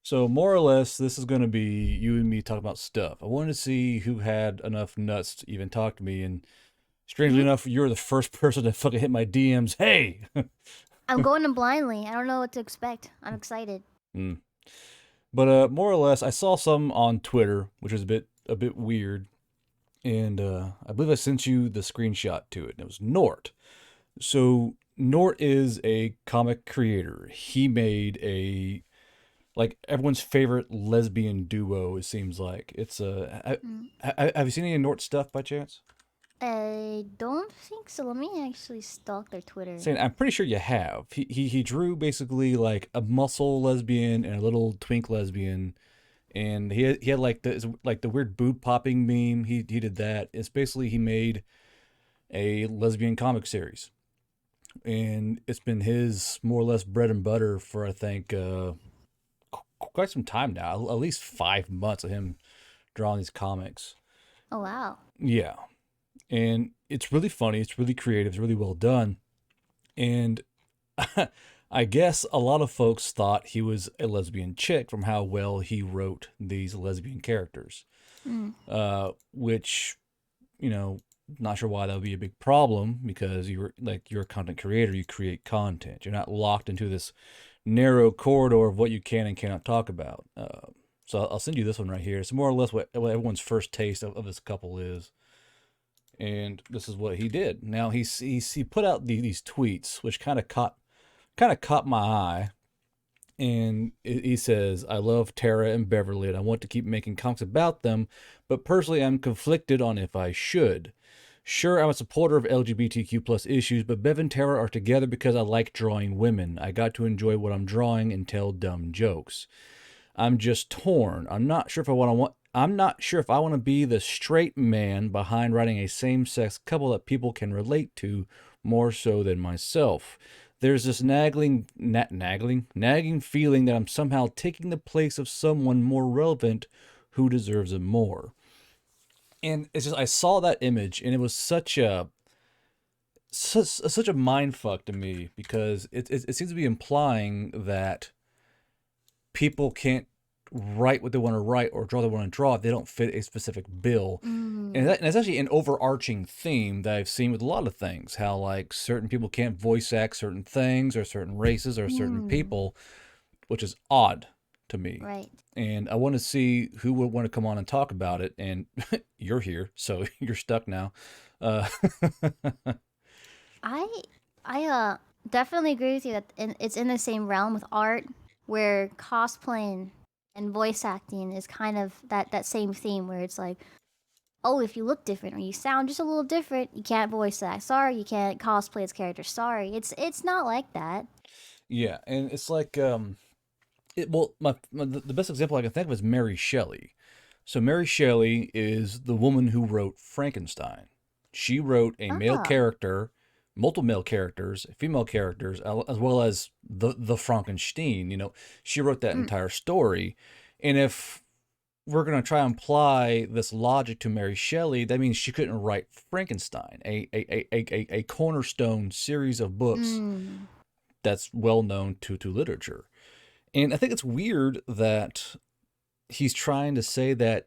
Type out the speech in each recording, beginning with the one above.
So more or less, this is going to be you and me talking about stuff. I wanted to see who had enough nuts to even talk to me, and strangely Mhm. enough, you're the first person to fucking hit my DMs. Hey. I'm going in blindly. I don't know what to expect. I'm excited. Mm. But more or less, I saw some on Twitter, which is a bit weird, and I believe I sent you the screenshot to it. And it was Nort. So Nort is a comic creator. He made a like everyone's favorite lesbian duo. It seems like it's a. Mm. Have you seen any Nort stuff by chance? I don't think so. Let me actually stalk their Twitter. Saying I'm pretty sure you have. He drew basically like a muscle lesbian and a little twink lesbian, and he had like the weird boob popping meme. He did that. It's basically he made a lesbian comic series, and it's been his more or less bread and butter for I think quite some time now. At least 5 months of him drawing these comics. Oh wow. Yeah, and it's really funny. It's really creative. It's really well done. And I guess a lot of folks thought he was a lesbian chick from how well he wrote these lesbian characters. Mm. Which, you know, not sure why that would be a big problem because you're a content creator, you create content. You're not locked into this narrow corridor of what you can and cannot talk about. So I'll send you this one right here. It's more or less what everyone's first taste of this couple is. And this is what he did. Now he put out these tweets, which kind of caught my eye. And he says, "I love Tara and Beverly, and I want to keep making comics about them, but personally, I'm conflicted on if I should. Sure, I'm a supporter of LGBTQ plus issues, but Bev and Tara are together because I like drawing women. I got to enjoy what I'm drawing and tell dumb jokes. I'm just torn. I'm not sure if I want to be the straight man behind writing a same-sex couple that people can relate to more so than myself. There's this nagging feeling that I'm somehow taking the place of someone more relevant who deserves it more." And it's just I saw that image and it was such a mind fuck to me because it seems to be implying that people can't write what they want to write or draw what they want to draw if they don't fit a specific bill. And, Mm. that's actually an overarching theme that I've seen with a lot of things. How like certain people can't voice act certain things or certain races or certain Mm. people, which is odd to me. Right. And I want to see who would want to come on and talk about it. And you're here, so you're stuck now. Uh, I I definitely agree with you that it's in the same realm with art where cosplaying and voice acting is kind of that same theme where it's like, oh, if you look different or you sound just a little different, you can't voice act. Sorry, you can't cosplay as character. Sorry. It's not like that. yeah, and it's like well, the best example I can think of is Mary Shelley. So Mary Shelley is the woman who wrote Frankenstein. She wrote a male Oh. character, multiple male characters, female characters, as well as the Frankenstein. She wrote that Mm. entire story. And if we're gonna try and apply this logic to Mary Shelley, that means she couldn't write Frankenstein, a cornerstone series of books Mm. that's well known to literature. And I think it's weird that he's trying to say that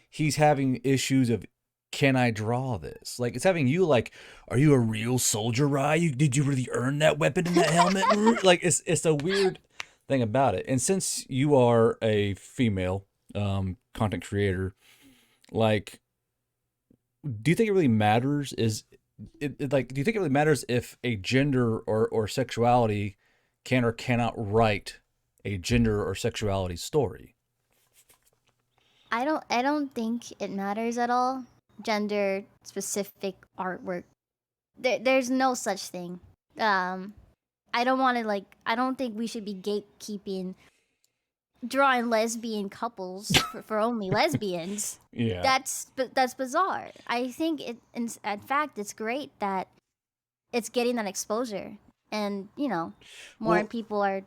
he's having issues of, can I draw this? Like it's having you like, are you a real soldier, Rye? Did you really earn that weapon in that helmet? Like it's a weird thing about it. And since you are a female content creator, like, do you think it really matters? Like, do you think it really matters if a gender or sexuality can or cannot write a gender or sexuality story? I don't think it matters at all. Gender specific artwork. There's no such thing. Um I don't want to like I don't think we should be gatekeeping drawing lesbian couples for only lesbians. Yeah. That's bizarre. I think in fact it's great that it's getting that exposure and more Well, people are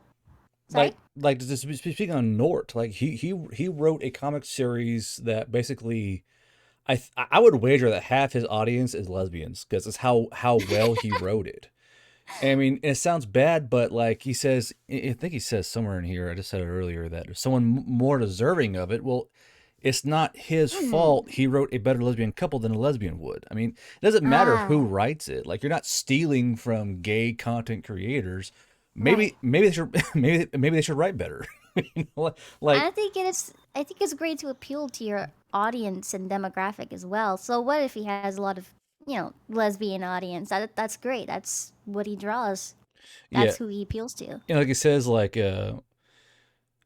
sorry. like just speaking on Nort, like he wrote a comic series that basically I would wager that half his audience is lesbians because it's how well he wrote it. I mean, it sounds bad, but like he says, I think he says somewhere in here, I just said it earlier, that if someone more deserving of it, well, it's not his Hmm. fault he wrote a better lesbian couple than a lesbian would. I mean, it doesn't matter who Ah, writes it. Like, you're not stealing from gay content creators. right. Maybe they should maybe they should write better. You know, like I think it is. I think it's great to appeal to your audience and demographic as well. So what if he has a lot of, lesbian audience? That's great. That's what he draws. yeah, That's who he appeals to. like it says, like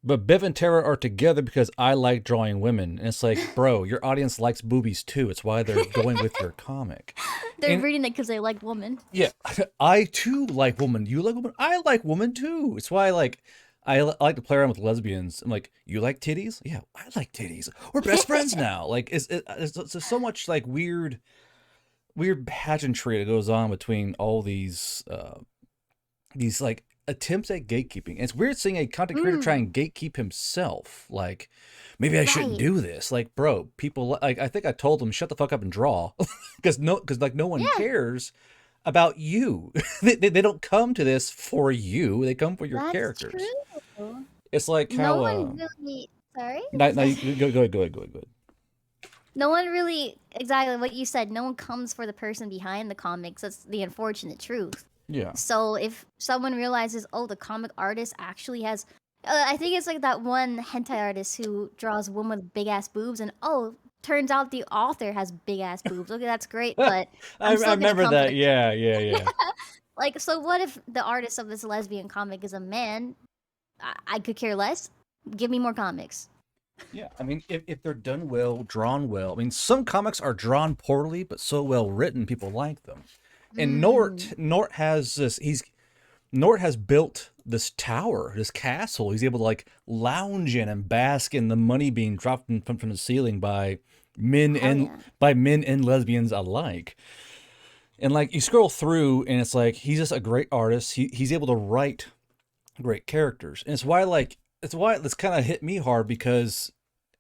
but Bev and Tara are together because I like drawing women. And it's like, bro, your audience likes boobies too. It's why they're going with your comic. They're And reading it because they like woman. yeah, I too like women. You like women? I like women too. It's why I like to play around with lesbians. I'm like, you like titties? Yeah, I like titties. We're best friends now. Like, it's so much like weird pageantry that goes on between all these like attempts at gatekeeping. And it's weird seeing a content creator try Mm, and gatekeep himself. Like, maybe I shouldn't right. do this. Like, bro, people like I think I told them shut the fuck up and draw because like no one Yeah, cares about you. They don't come to this for you. They come for your that's characters. true. It's like No how one really. Sorry. now you go ahead. No one really exactly what you said. No one comes for the person behind the comics. That's the unfortunate truth. Yeah. So if someone realizes, oh, the comic artist actually has, I think it's like that one hentai artist who draws a woman with big ass boobs, and oh, turns out the author has big ass boobs. Okay, that's great, but I'm I still gonna remember come for that. the Yeah, yeah, yeah. like. So what if the artist of this lesbian comic is a man? I could care less. Give me more comics. Yeah, I mean, if they're done well, drawn well. I mean, some comics are drawn poorly, but so well written, people like them. And Mm. Nort has this. Nort has built this tower, this castle. He's able to like lounge in and bask in the money being dropped from the ceiling men Hell and yeah. by men and lesbians alike. And like you scroll through, and it's like he's just a great artist. He's able to write great characters, and it's why it's kind of hit me hard because,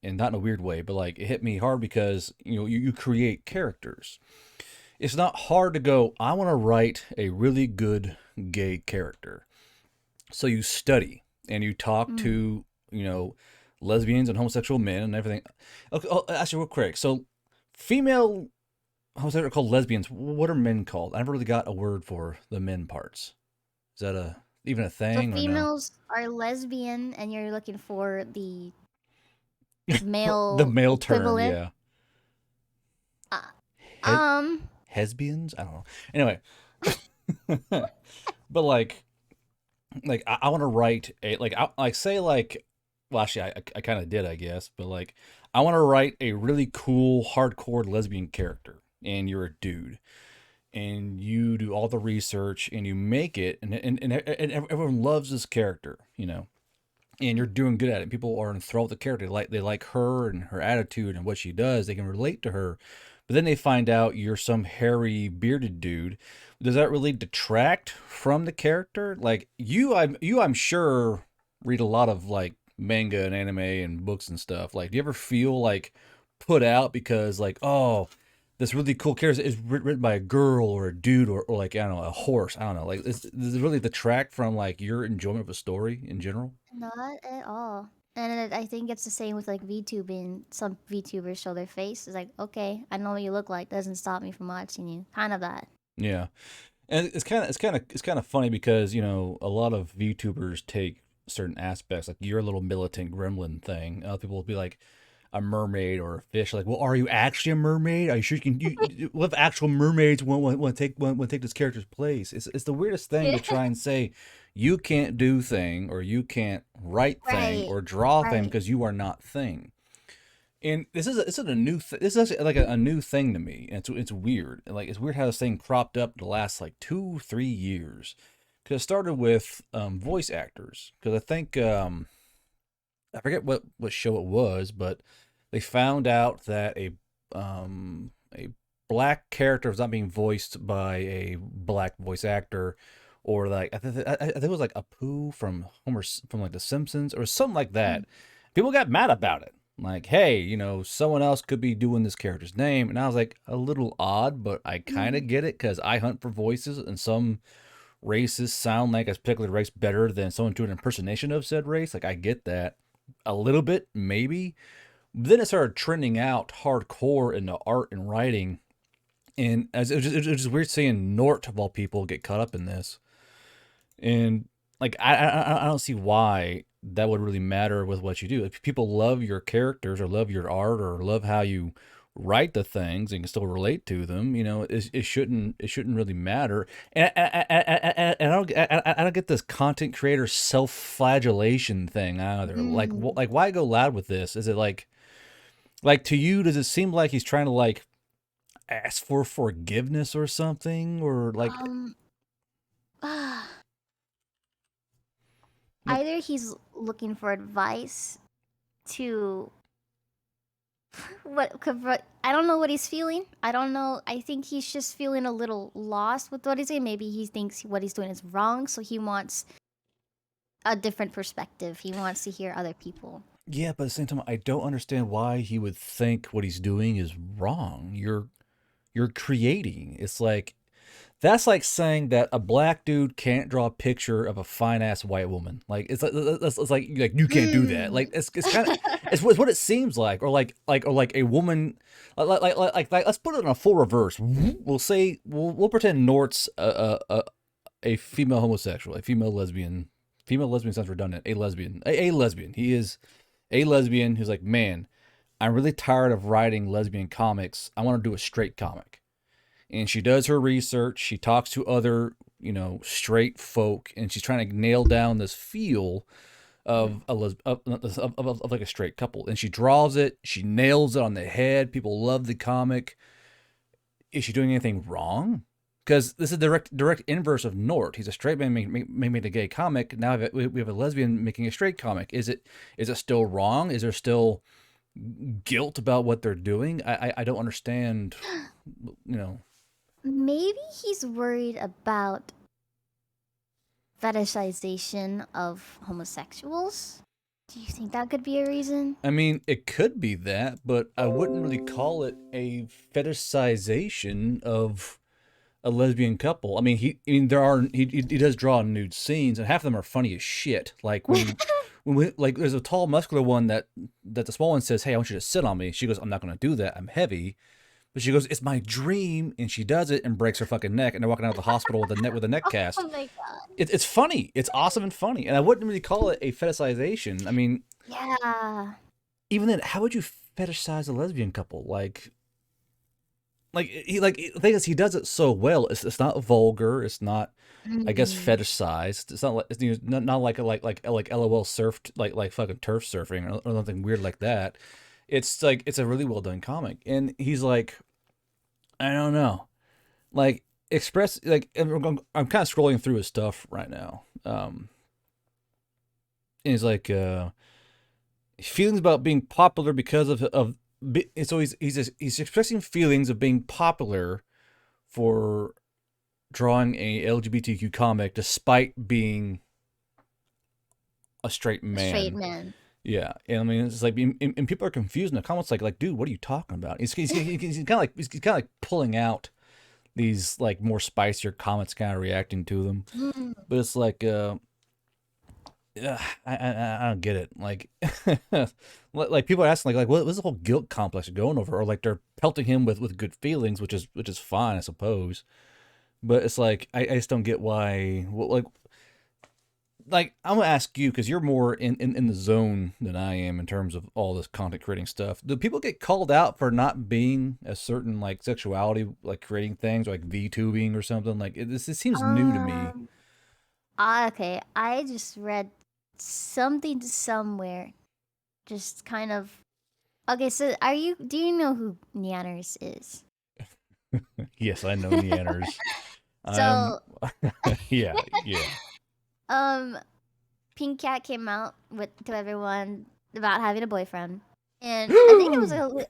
and not in a weird way, but like it hit me hard because you create characters. It's not hard to go, I want to write a really good gay character. So you study and you talk Mm. to, you know, lesbians and homosexual men and everything. Okay, oh, actually, real quick. So female homosexual are called lesbians. What are men called? I never really got a word for the men parts. Is that even a So thing or no? females are lesbian, and you're looking for the The male male term, equivalent. yeah. Uh, He- um, Lesbians? I don't know. Anyway, but I want to write a like say like well actually I kind of did I guess but like I want to write a really cool hardcore lesbian character and you're a dude and you do all the research and you make it and everyone loves this character and you're doing good at it. People are enthralled with the character. They like her and her attitude and what she does. They can relate to her. But then they find out you're some hairy bearded dude. Does that really detract from the character? Like I'm sure read a lot of like manga and anime and books and stuff. Like, do you ever feel like put out because like, oh, this really cool character is written by a girl or a dude or like I don't know a horse. I don't know. Like, does it really detract from like your enjoyment of a story in general? not at all. And I think it's the same with like VTubing. Some VTubers show their face. It's like, okay, I know what you look like. Doesn't stop me from watching you. Kind of that. Yeah. And it's kind of funny because a lot of VTubers take certain aspects like your little militant gremlin thing. Other people will be like a mermaid or a fish. Like, well, are you actually a mermaid? Are you sure what if actual mermaids want to take this character's place? It's the weirdest thing to try and say you can't do thing or you can't write thing Right. or draw thing Right. because you are not thing. And this is a new this is actually like a new thing to me. And it's weird. Like it's weird how this thing cropped up the last like 2-3 years. Because it started with voice actors. Because I think I forget what show it was, but they found out that a black character was not being voiced by a black voice actor, or like I think it was like Apu from from like The Simpsons or something like Mm. that. People got mad about it. Like, hey, someone else could be doing this character's name, and I was like, a little odd, but I kind Mm. of get it because I hunt for voices, and some races sound like a particular race better than someone doing an impersonation of said race. Like I get that a little bit, maybe. But then it started trending out hardcore into art and writing, and as it was just weird seeing Nort of all people get caught up in this. And like I don't see why that would really matter with what you do. If people love your characters or love your art or love how you write the things and can still relate to them, it shouldn't really matter. And I don't get this content creator self-flagellation thing either. Like Mm. like why go loud with this? Is it like to you? Does it seem like he's trying to like ask for forgiveness or something, or Um. like Either he's looking for advice to what I don't know what he's feeling. I don't know. I think he's just feeling a little lost with what he's doing. Maybe he thinks what he's doing is wrong, so he wants a different perspective. He wants to hear other people. yeah, but at the same time, I don't understand why he would think what he's doing is wrong. You're creating. It's like that's like saying that a black dude can't draw a picture of a fine ass white woman. Like it's like you can't do that. Mm. Like it's kind of it's what it seems like, or like a woman. Like let's put it in a full reverse. We'll say we'll pretend Nort's a female homosexual, a female lesbian. Female lesbian sounds redundant. A lesbian, a lesbian. He is a lesbian who's like, man, I'm really tired of writing lesbian comics. I want to do a straight comic. And she does her research. She talks to other, straight folk, and she's trying to nail down this feel of of like a straight couple. And she draws it. She nails it on the head. People love the comic. Is she doing anything wrong? Because this is direct inverse of Nort. He's a straight man making a gay comic. Now we have a lesbian making a straight comic. Is it still wrong? Is there still guilt about what they're doing? I don't understand. You know. Maybe he's worried about fetishization of homosexuals. Do you think that could be a reason? I mean, it could be that, but I wouldn't really call it a fetishization of a lesbian couple. I mean, he does draw nude scenes, and half of them are funny as shit. Like when there's a tall, muscular one that the small one says, "Hey, I want you to sit on me." She goes, "I'm not going to do that. I'm heavy." But she goes, "It's my dream," and she does it and breaks her fucking neck, and they're walking out of the hospital with a neck cast. Oh my god. It's funny. It's awesome and funny, and I wouldn't really call it a fetishization. I mean, Yeah. even then, how would you fetishize a lesbian couple? Like the thing is, he does it so well. It's not vulgar. It's not, I guess, Mm. fetishized. It's not like not like LOL surfed like fucking turf surfing or something weird like that. It's like it's a really well done comic, and he's like, I don't know, like express like I'm kind of scrolling through his stuff right now. And he's like feelings about being popular because of so he's expressing feelings of being popular for drawing a LGBTQ comic despite being a straight A straight man. man. Yeah, and I mean it's like, and people are confused in the comments, like, dude, what are you talking about? He's kind of like pulling out these like more spicier comments, kind of reacting to them, Mm. but it's like, I don't get it. Like, like people are asking, like, what's the whole guilt complex going over? Or like they're pelting him with good feelings, which is fine, I suppose. But it's like I just don't get why. Like I'm gonna ask you because you're more in the zone than I am in terms of all this content creating stuff. Do people get called out for not being a certain like sexuality, like creating things like VTubing or something? Like this seems new to me. Um. Okay. I just read something somewhere. Just kind of. Okay. So, are you? Do you know who Neanners is? Yes, I know Neanners. I'm So, yeah, yeah. um, Pink Cat came out with to everyone about having a boyfriend, and I think it was like a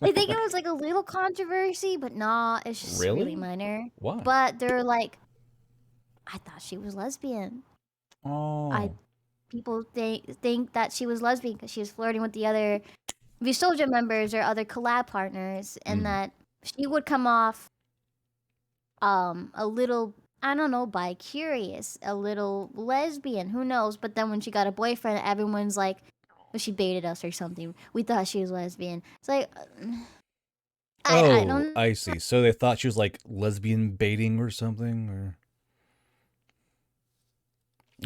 I think it was like a little controversy, but nah, it's just really Really? minor. Why? But they're like, I thought she was lesbian. I Oh. People think that she was lesbian because she was flirting with the other Visolja members or other collab partners, and Mm. that she would come off a little I don't know, bi-curious, a little lesbian, who knows? But then when she got a boyfriend, everyone's like, well, she baited us or something. We thought she was lesbian. It's like, I Oh, don't. I see. So they thought she was like lesbian baiting or something, or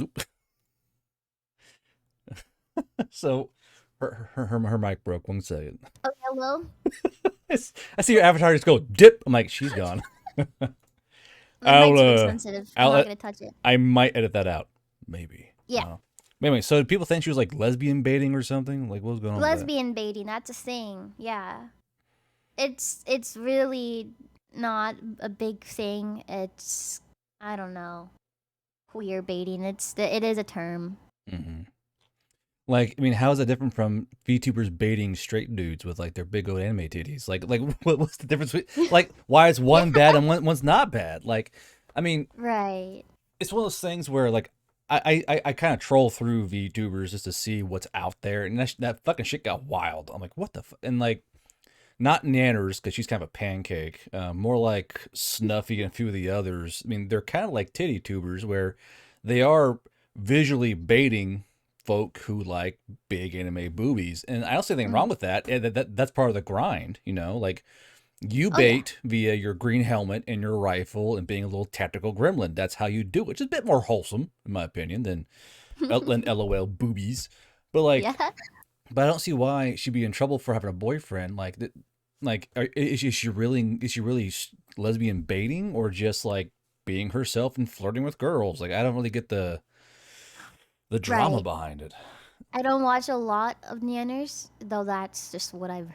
Oop. So her mic broke. 1 second. Oh, hello. I see your avatar just go dip. I'm like, she's gone. My I'll mic's a bit sensitive. I'm I'll not gonna touch it. I might edit that out, maybe. Yeah, Anyway, so people think she was like lesbian baiting or something. Like, what was going on with that? lesbian baiting. That's a thing. Yeah, it's really not a big thing. It's, I don't know, queer baiting. It is a term. Hmm. Like, I mean, how is that different from VTubers baiting straight dudes with like their big old anime titties? Like, what's the difference? Like, why is one bad and one's not bad? Like, I mean, Right. it's one of those things where like I kind of troll through VTubers just to see what's out there, and that fucking shit got wild. I'm like, what the and like not Nanners because she's kind of a pancake, more like Snuffy and a few of the others. I mean, they're kind of like titty tubers where they are visually baiting folk who like big anime boobies, and I don't see anything Mm. wrong with that. That's part of the grind, you know, like. You Oh yeah. bait via your green helmet and your rifle and being a little tactical gremlin. That's how you do it. It's a bit more wholesome, in my opinion, than LOL boobies. But Yeah. like, but I don't see why she'd be in trouble for having a boyfriend. Is she really lesbian baiting or just like being herself and flirting with girls? Like, I don't really get the drama Right. behind it. I don't watch a lot of Neaners, though that's just what I've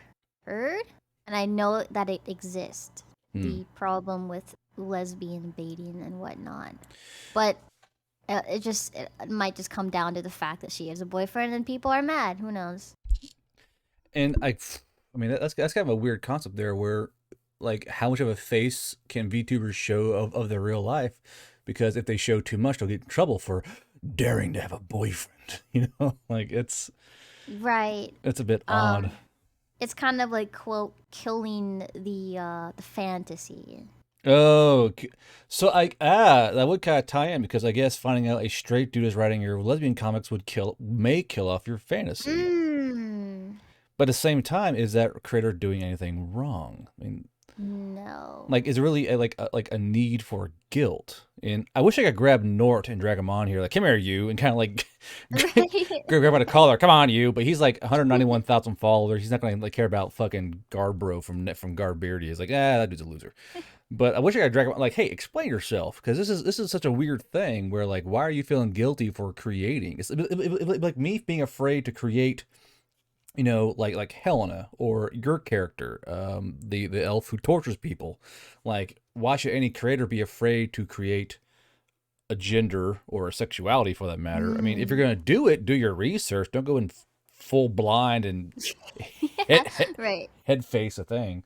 heard. And I know that it exists. Hmm. The problem with lesbian baiting and whatnot. But it might just come down to the fact that she has a boyfriend and people are mad. Who knows? And I mean, that's kind of a weird concept there, where like how much of a face can VTubers show of their real life? Because if they show too much, they'll get in trouble for daring to have a boyfriend. You know, like Right. it's a bit odd. Um, it's kind of like, quote, killing the fantasy. Oh, so that would kind of tie in because I guess finding out a straight dude is writing your lesbian comics may kill off your fantasy. Mm. But at the same time, is that creator doing anything wrong? I mean, No. like, is there really like a need for guilt? And I wish I could grab Nort and drag him on here, like, come here, you, and kind of like Right. grab by the collar, come on, you. But he's like 191,000 followers. He's not gonna like care about fucking Garbro from Garbeardy. He's like, that dude's a loser. But I wish I could drag him on, like, hey, explain yourself, because this is such a weird thing where like, why are you feeling guilty for creating? It's like me being afraid to create, you know, like Helena or your character, the elf who tortures people. Like, why should any creator be afraid to create a gender or a sexuality for that matter? I mean, if you're Mm. gonna do it, do your research. Don't go in full blind and Yeah. head, head, Right. head face a thing.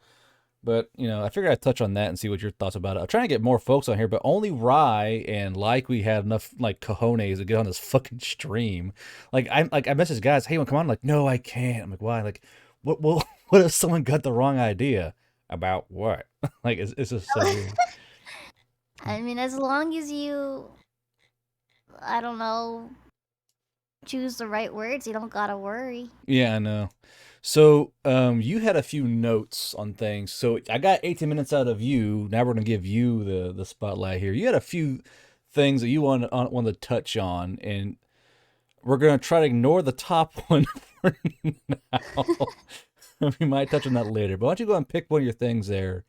But you know, I figured I'd touch on that and see what your thoughts about it. I'm trying to get more folks on here, but only Rye and we had enough like cojones to get on this fucking stream. I message guys, hey, want to come on? Like, no, I can't. I'm like, why? Like, what if someone got the wrong idea about what? Like, it's just so weird. I mean, as long as you, I don't know, choose the right words, you don't gotta worry. Yeah, I know. So, you had a few notes on things. So I got 18 minutes out of you. Now we're gonna give you the spotlight here. You had a few things that you want to touch on, and we're gonna try to ignore the top one for now. We might touch on that later. But why don't you go and pick one of your things there,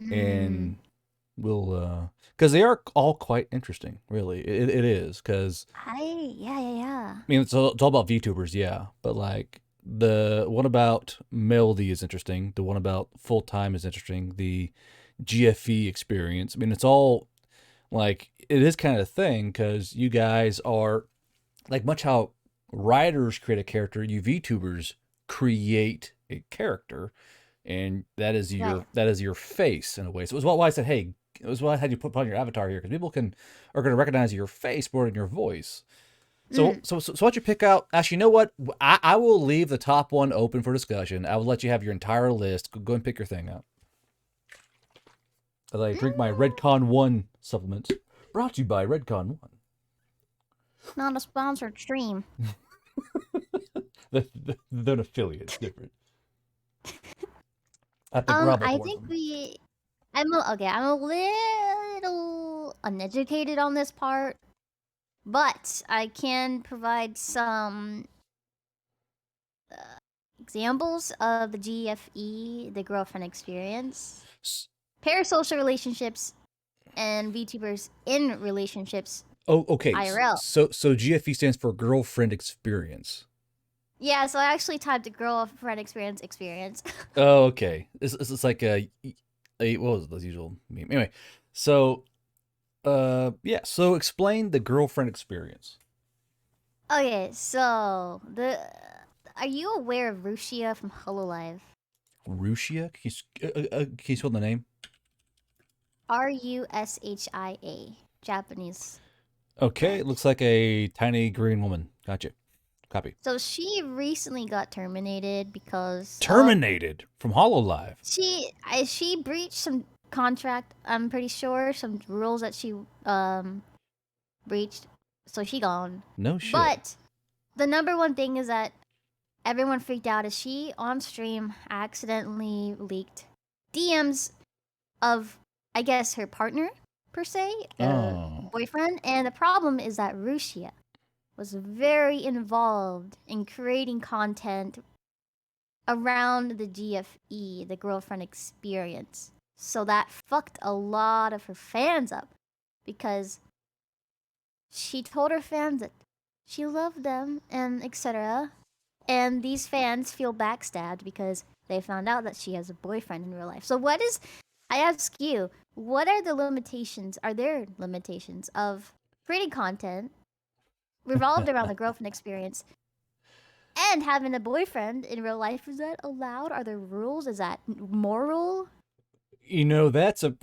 Mm. and we'll because they are all quite interesting. Really, it is because Yeah. I mean, it's all about VTubers, yeah. But like the one about Melody is interesting. The one about full time is interesting. The GFE experience. I mean, it's all like it is kind of a thing because you guys are like much how writers create a character. You VTubers create a character, and Right. that is your face in a way. So it was why I said, hey, it was why I had you put on your avatar here because people are going to recognize your face more than your voice. So, Mm. why don't you pick out? Actually, you know what? I will leave the top one open for discussion. I will let you have your entire list. Go and pick your thing out. As I drink my Mm. Redcon 1 supplements. Brought to you by Redcon One. Not a sponsored stream. They're an affiliate. It's different. At the Grub I think algorithm. I'm a little uneducated on this part, but I can provide some examples of the GFE, the girlfriend experience, parasocial relationships, and VTubers in relationships Oh, okay. IRL. So GFE stands for girlfriend experience. Yeah, so I actually typed girlfriend experience. Oh, okay. This is like a what was the usual meme? Anyway, so yeah. So explain the girlfriend experience. Okay, so the are you aware of Rushia from Hololive? Rushia? Can you spell the name? Rushia, Japanese. Okay, it Friend. looks like a tiny green woman. Gotcha. Copy. So she recently got terminated because of Terminated from Hololive. she breached some contract. I'm pretty sure some rules that she breached. So she gone. No shit. But the number one thing is that everyone freaked out as she on stream accidentally leaked DMs of, I guess, her partner per se, Oh. boyfriend. And the problem is that Rushia was very involved in creating content around the GFE, the girlfriend experience. So that fucked a lot of her fans up because she told her fans that she loved them and etc. And these fans feel backstabbed because they found out that she has a boyfriend in real life. So I ask you, what are the limitations? Are there limitations of creating content revolved around the girlfriend experience and having a boyfriend in real life? Is that allowed? Are there rules? Is that moral? You know, that's a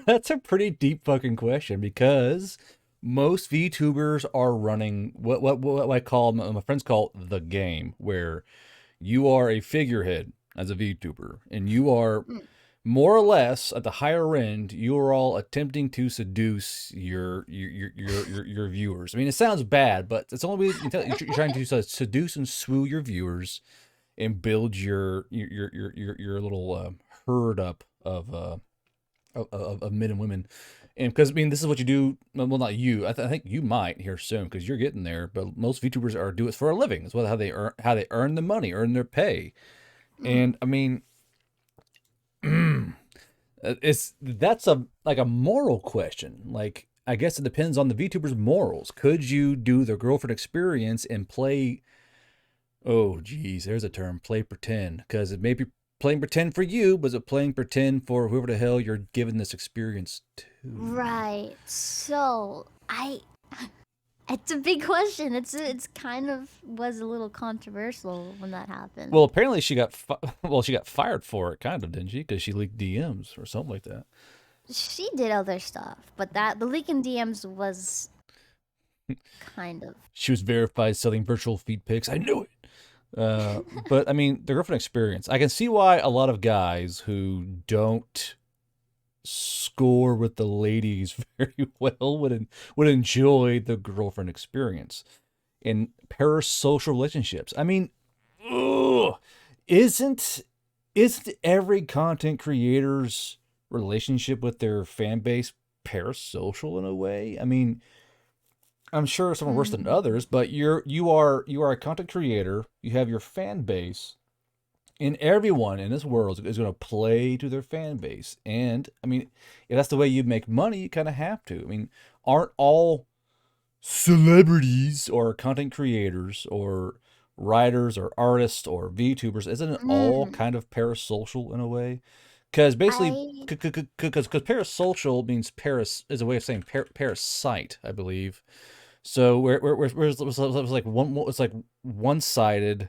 that's a pretty deep fucking question because most VTubers are running what I call my friends call the game, where you are a figurehead as a VTuber, and you are Mm. more or less at the higher end. You are all attempting to seduce your viewers. I mean, it sounds bad, but it's the only way you can tell. You're trying to seduce and swoo your viewers and build your little herd up of men and women. And because I mean, this is what you do. Well, not you. I think you might here soon because you're getting there. But most VTubers are do it for a living. It's how they earn the money, earn their pay. Mm. And I mean, that's a like a moral question. Like I guess it depends on the VTuber's morals. Could you do the girlfriend experience and play? Oh, geez, there's a term. Play pretend because it may be playing pretend for you, but is it playing pretend for whoever the hell you're giving this experience to? Right. So I it's a big question. It's kind of was a little controversial when that happened. Well, apparently she got she got fired for it, kind of, didn't she? Because she leaked DMs or something like that. She did other stuff, but that the leaking DMs was kind of. She was verified selling virtual feed pics. I knew it. But I mean, the girlfriend experience. I can see why a lot of guys who don't score with the ladies very well would enjoy the girlfriend experience in parasocial relationships. I mean, ugh, isn't isn't every content creator's relationship with their fan base parasocial in a way? I mean, I'm sure some are worse than Mm, others, but you are a content creator. You have your fan base, and everyone in this world is going to play to their fan base. And I mean, if that's the way you make money, you kind of have to. I mean, aren't all celebrities or content creators or writers or artists or VTubers, isn't it all mm, kind of parasocial in a way? Because basically, I because parasocial means paras is a way of saying parasite, I believe. So where it was like it's like one sided.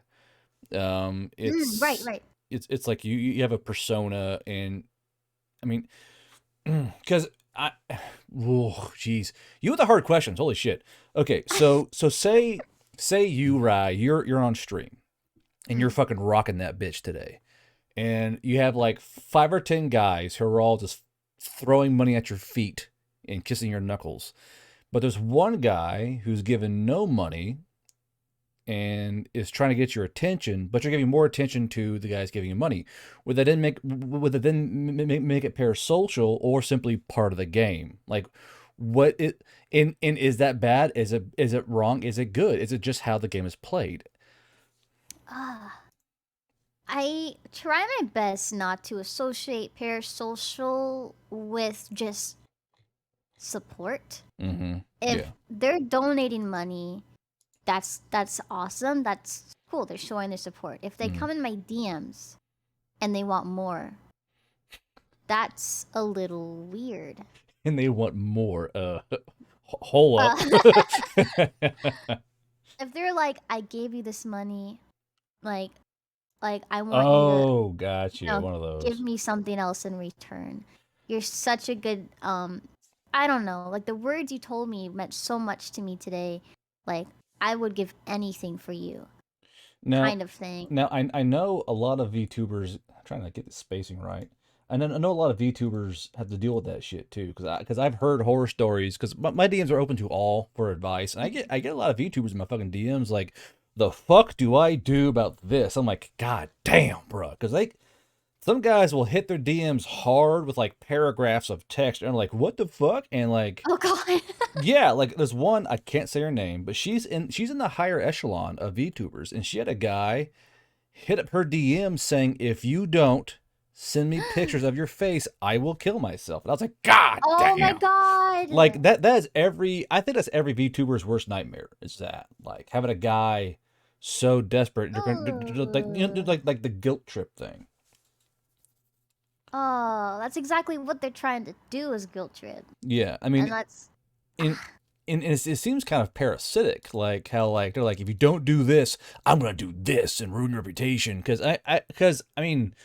right, It's right. it's like you have a persona, and I mean, because I, oh jeez, you with the hard questions. Holy shit. Okay, so say you Rye, you're on stream and you're Mm, fucking rocking that bitch today, and you have like 5 or 10 guys who are all just throwing money at your feet and kissing your knuckles. But there's one guy who's given no money and is trying to get your attention, but you're giving more attention to the guys giving you money. Would that then make it parasocial or simply part of the game? Like, what it and is that bad? Is it wrong? Is it good? Is it just how the game is played? Ah, I try my best not to associate parasocial with just support. Mm-hmm. If Yeah. they're donating money, that's awesome. That's cool. They're showing their support. If they Mm. come in my DMs and they want more, that's a little weird. And they want more. Hold Uh, up. if they're like, I gave you this money, like I want you to, Oh, you gotcha. know, One of give those. me something else in return. You're such a good I don't know, like the words you told me meant so much to me today. Like I would give anything for you, Now, kind of thing. now I know a lot of VTubers. I'm trying to get the spacing right. And then I know a lot of VTubers have to deal with that shit too, because I've heard horror stories. Because my DMs are open to all for advice, and I get a lot of VTubers in my fucking DMs like, the fuck do I do about this? I'm like, God damn, bro, because some guys will hit their DMs hard with like paragraphs of text, and I'm like, what the fuck? And like, Oh god. yeah, like there's one, I can't say her name, but she's in the higher echelon of VTubers, and she had a guy hit up her DM saying, if you don't send me pictures of your face, I will kill myself. And I was like, God Oh my damn. god. Like that is I think that's every VTuber's worst nightmare, is that. Like having a guy so desperate, you're going to like, Oh. like the guilt trip thing. Oh, that's exactly what they're trying to do is guilt trip. Yeah, I And mean, that's in it seems kind of parasitic, like how like they're like, if you don't do this, I'm gonna do this and ruin your reputation. Because I mean,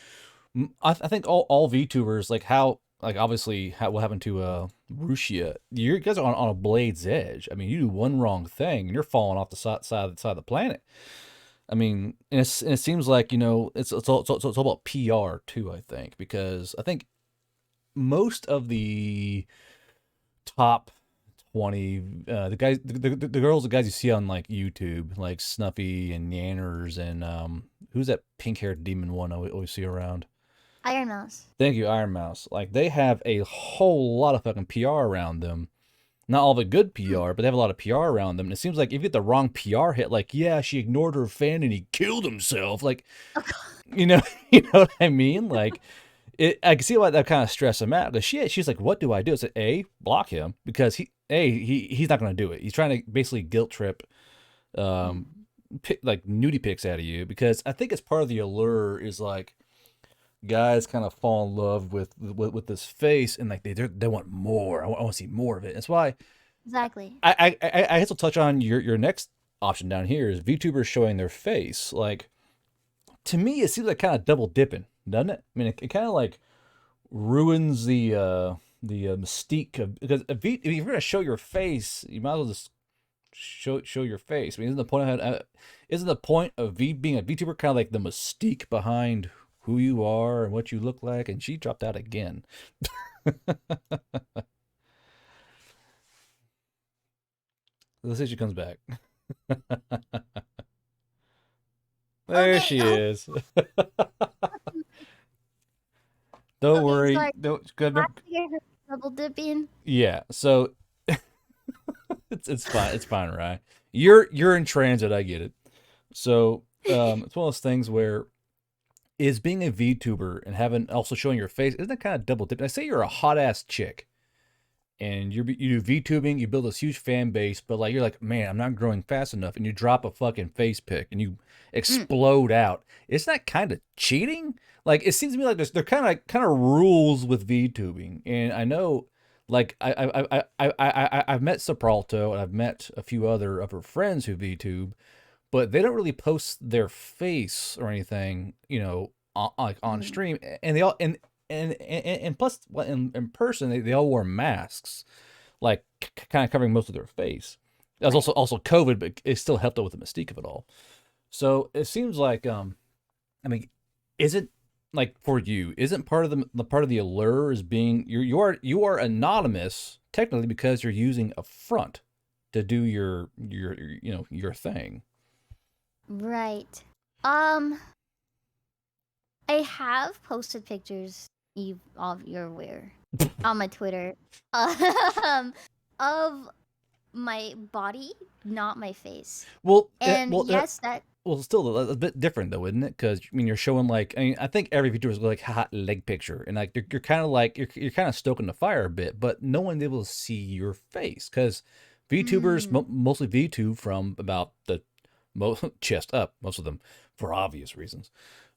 I think all VTubers, like how, like obviously what happened to Rushia, you guys are on a blade's edge. I mean, you do one wrong thing and you're falling off the side of the planet. I mean, and it seems like, it's all about PR too, I think, because I think most of the top 20, the guys, the girls, the guys you see on like YouTube, like Snuffy and Yanners, and who's that pink haired demon one I always see around? Iron Mouse. Thank you, Iron Mouse. Like they have a whole lot of fucking PR around them. Not all the good Mm. PR, but they have a lot of PR around them. And it seems like if you get the wrong PR hit, like, yeah, she ignored her fan and he killed himself. Like, Oh, God. you know, you know what I mean? Like, I can see why that kind of stressed him out. Because she's like, what do I do? I said, A, block him, because he's not going to do it. He's trying to basically guilt trip, Mm. um, like nudie pics out of you, because I think it's part of the allure is like guys kind of fall in love with this face, and like they want more. I want to see more of it. That's why Exactly. I guess I'll touch on your next option down here is VTubers showing their face. Like to me, it seems like kind of double dipping, doesn't it? I mean, it kind of like ruins the mystique of, because if you're gonna show your face, you might as well just show your face. I mean, isn't the point of being a VTuber kind of like the mystique behind who you are and what you look like? And she dropped out again. Let's see if she comes back. There Okay. she Oh, is. Don't okay. worry. Sorry. Don't good. I figured her double dipping. Yeah. So it's fine. It's fine, right? You're in transit. I get it. So it's one of those things where is being a VTuber and having also showing your face, isn't that kind of double dipping? I say you're a hot ass chick and you do VTubing, you build this huge fan base, but like you're like, man, I'm not growing fast enough, and you drop a fucking face pic and you Mm. explode out. Isn't that kind of cheating? Like it seems to me like there kind of rules with VTubing, and I know, like I've met Sopralto and I've met a few other of her friends who VTube, but they don't really post their face or anything, like on Mm. stream, and they all and plus in person they all wore masks, like kind of covering most of their face. That was Right. also COVID, but it still helped out with the mystique of it all. So it seems like I mean, is it like for you, isn't part of the part of the allure is being you are anonymous technically because you're using a front to do your thing. Right. Um, I have posted pictures, of you're aware, on my Twitter, um, of my body, not my face. Well, And yes, that well, still a bit different though, isn't it? Because I mean, you're showing like I think every VTuber is like hot leg picture, and like you're kind of like you're kind of stoking the fire a bit, but no one's able to see your face because VTubers mm, mostly VTube from about the chest up, most of them for obvious reasons,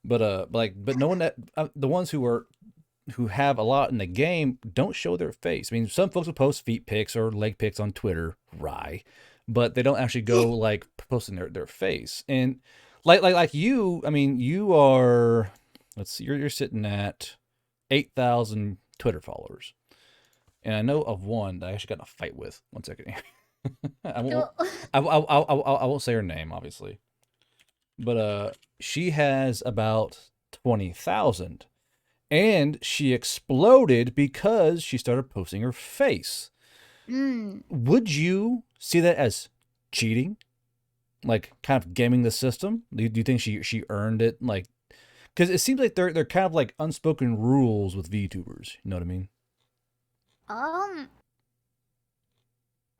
but no one that the ones who have a lot in the game don't show their face. I mean, some folks will post feet pics or leg pics on Twitter, rye, but they don't actually go like posting their face. And like you, I mean, you are let's see, you're sitting at 8,000 Twitter followers. And I know of one that I actually got in a fight with. One second here. I won't so- I won't say her name obviously. But she has about 20,000 and she exploded because she started posting her face. mm, Would you see that as cheating? Like kind of gaming the system? Do you think she earned it? Like, because it seems like they're kind of like unspoken rules with VTubers. You know what I mean? um,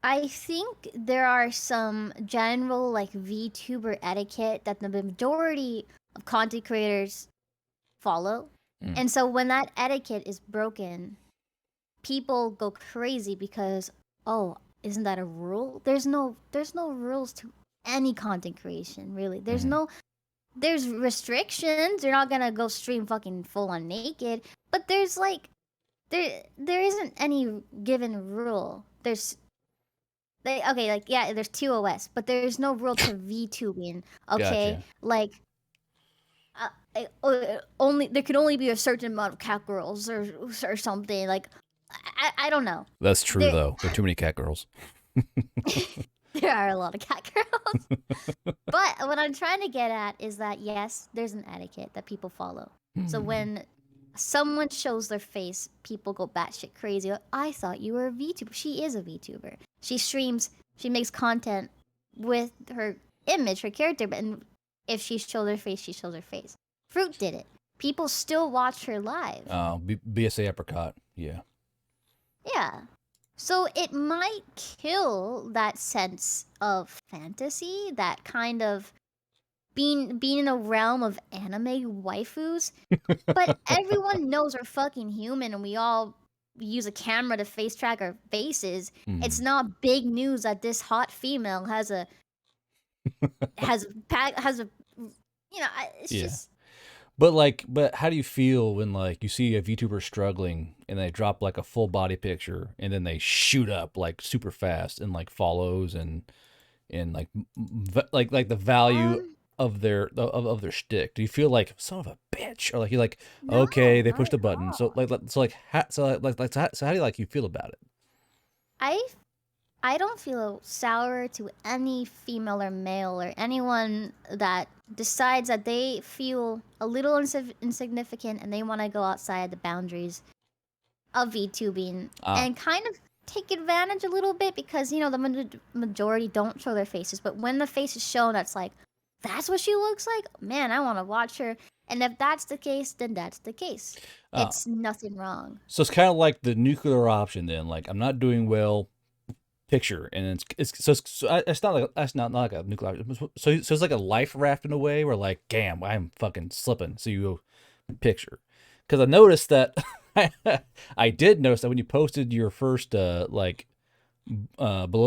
I think there are some general like VTuber etiquette that the majority of content creators follow. Mm. And so when that etiquette is broken, people go crazy because, oh, isn't that a rule? There's no rules to any content creation, really. Mm-hmm. There's restrictions. You're not gonna go stream fucking full on naked, but there's like there isn't any given rule. Okay, like yeah, there's TOS, but there's no rule to VTubing. Okay, Gotcha. like only there could only be a certain amount of cat girls or something. Like I don't know. That's true There though. There are too many cat girls. there are a lot of cat girls. But what I'm trying to get at is that yes, there's an etiquette that people follow. So Hmm. when someone shows their face, people go batshit crazy. Like, I thought you were a VTuber. She is a VTuber. She streams. She makes content with her image, her character. But if she shows her face, she shows her face. Fruit did it. People still watch her live. BSA apricot. Yeah. Yeah. So it might kill that sense of fantasy, that kind of being in a realm of anime waifus. But everyone knows we're fucking human and we all use a camera to face track our faces. It's Mhm. not big news that this hot female has a it's Yeah. just But how do you feel when like you see a VTuber struggling and they drop like a full body picture and then they shoot up like super fast and like follows and like like the value um of their shtick? Do you feel like son of a bitch or like you're like no, okay they not pushed a at button so all. so how do you like you feel about it? I I don't feel sour to any female or male or anyone that decides that they feel a little insignificant and they want to go outside the boundaries of VTubing Ah, and kind of take advantage a little bit because the majority don't show their faces, but when the face is shown, that's like that's what she looks like. Man, I want to watch her. And if that's the case, then that's the case. ah. It's nothing wrong. So it's kind of like the nuclear option then. Like I'm not doing well, picture, and it's not like not like a nuclear. So it's like a life raft in a way where like, damn, I'm fucking slipping. So you go picture, because I noticed that I did notice that when you posted your first below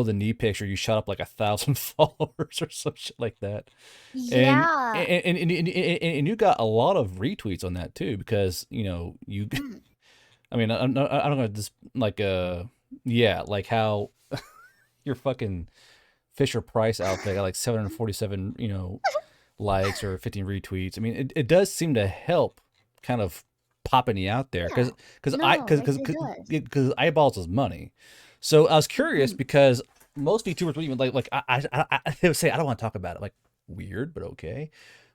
the knee picture, you shot up like 1,000 followers or some shit like that, and Yeah. and you got a lot of retweets on that too because you. Mm. I mean, I don't know, just like yeah, like how your fucking Fisher Price outfit got like 747, likes or 15 retweets. I mean, it does seem to help kind of popping you out there Yeah. No, it does. because eyeballs is money. So I was curious Mhm. because most VTubers would even like they would say I don't want to talk about it. Like weird, but okay.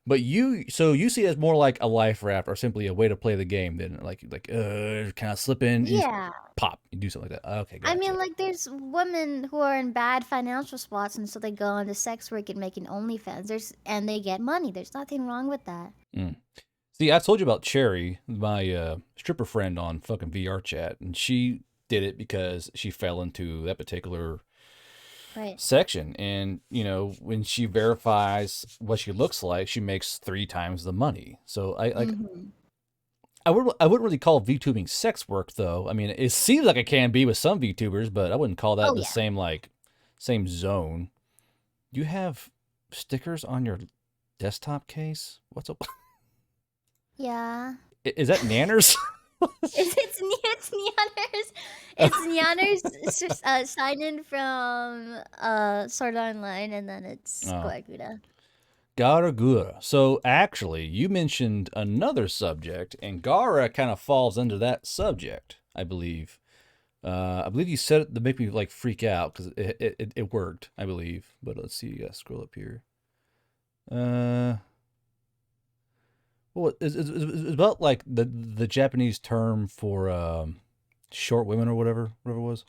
But you see it as more like a life raft or simply a way to play the game than like kind of slip in and you Yeah. pop, you do something like that. Okay, I gotcha. mean, like, there's women who are in bad financial spots, and so they go into sex work and making OnlyFans. And they get money. There's nothing wrong with that. Mm. See, I told you about Cherry, my stripper friend on fucking VR chat, and she did it because she fell into that particular Right. section. And, when she verifies what she looks like, she makes 3 times the money. So Mm-hmm. I wouldn't really call VTubing sex work though. I mean, it seems like it can be with some VTubers, but I wouldn't call that Oh the yeah. same zone. You have stickers on your desktop case? What's up? Yeah. Is that Nanners? It's Neander's. It's Neander's sign in from Sword Art Online, and then it's Oh, Guaguda. Garagura. So actually, you mentioned another subject, and Gara kind of falls under that subject, I believe. I believe you said it to make me like freak out because it worked, I believe. But let's see, you gotta scroll up here. Uh, well, it's about like the Japanese term for short women or whatever it was.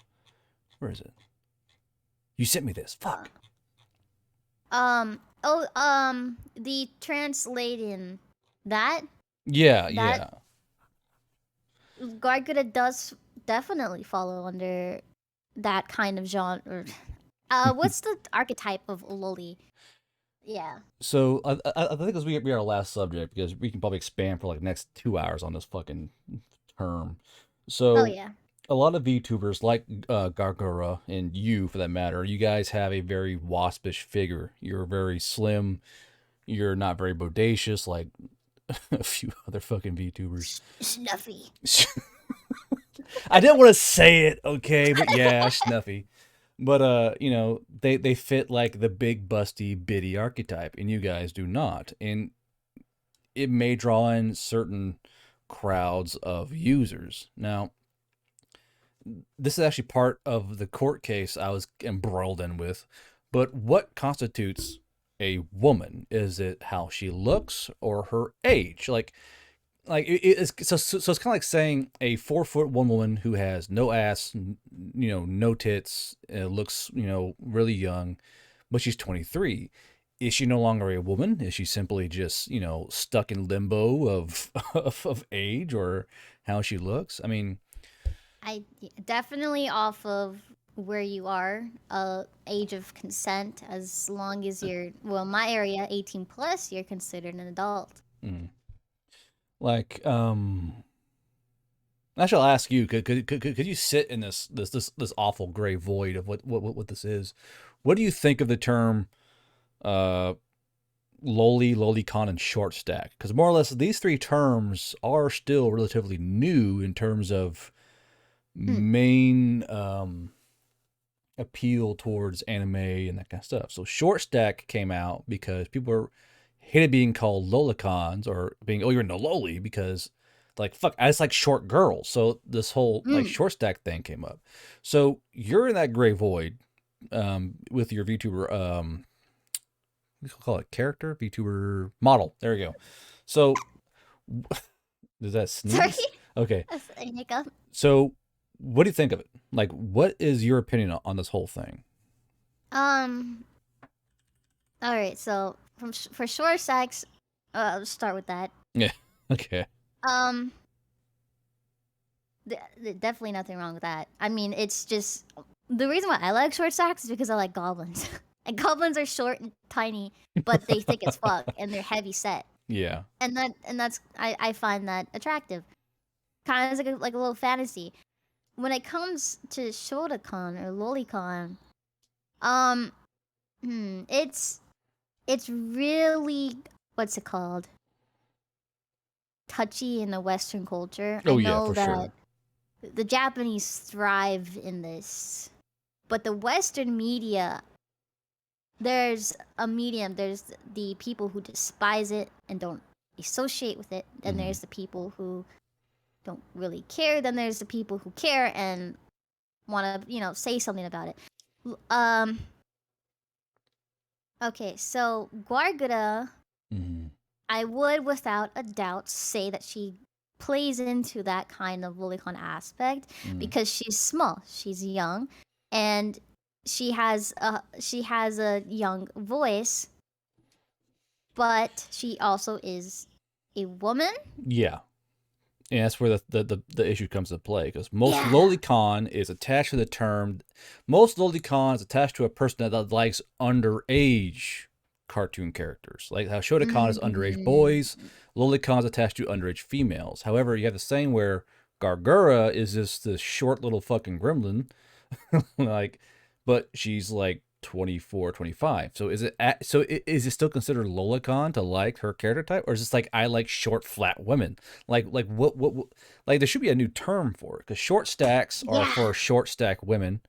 Where is it? You sent me this. Uh, Fuck. the translating that Yeah, that yeah. Guaguda does definitely follow under that kind of genre. What's the archetype of loli? Yeah. So I think this will be our last subject because we can probably expand for like the next 2 hours on this fucking term. Oh So yeah. a lot of VTubers like Gargura and you for that matter, you guys have a very waspish figure. You're very slim. You're not very bodacious like a few other fucking VTubers. Snuffy. I didn't want to say it, okay, but yeah, snuffy. But they fit like the big busty bitty archetype, and you guys do not. And it may draw in certain crowds of users. Now, this is actually part of the court case I was embroiled in with. But what constitutes a woman? Is it how she looks or her age? It's so it's kind of like saying a 4 foot one woman who has no ass, no tits, looks really young, but she's 23. Is she no longer a woman? Is she simply just stuck in limbo of of age or how she looks? I mean, I definitely off of where you are, age of consent. As long as you're, well, my area 18 plus, you're considered an adult. mm, like I shall ask you. Could you sit in this awful gray void of what this is? What do you think of the term uh Lolicon, and short stack? Because more or less these three terms are still relatively new in terms of Hmm. main appeal towards anime and that kind of stuff. So short stack came out because people hated being called Lolicons or being you're no loli because like fuck I just like short girls. So this whole like Mm. short stack thing came up. So you're in that gray void with your VTuber we call it character VTuber model. There we go. So does that Sorry, sneeze? Okay. that's a hiccup. So what do you think of it? Like, what is your opinion on this whole thing? Um. All right. So for short sex, let's start with that. Yeah. Okay. Um. Definitely nothing wrong with that. I mean, it's just the reason why I like short sacks is because I like goblins. And goblins are short and tiny, but they thick as fuck and they're heavy set. Yeah. And that's I find that attractive. Kind of like a little fantasy. When it comes to Shotokan or Lolicon, um, it's really what's it called? Touchy in the Western culture. I Oh yeah, know for that sure. the Japanese thrive in this, but the Western media, there's a medium. There's the people who despise it and don't associate with it. Then Mm. there's the people who don't really care. Then there's the people who care and want to, say something about it. Um. Okay, so Guargura Mm. I would without a doubt say that she plays into that kind of Lolicon aspect Mm. because she's small, she's young, and she has a young voice, but she also is a woman. Yeah. And that's where the issue comes into play, because most Yeah. lolicon is attached to the term. Most lolicon is attached to a person that likes underage cartoon characters. Like how Shotacon is underage Mm. boys, lolicon is attached to underage females. However, you have the same where Gargura is just this short little fucking gremlin, like, but she's like 24, 25. So is it still considered lolicon to like her character type, or is this like I like short flat women? Like what like there should be a new term for it, because short stacks are Yeah. for short stack women,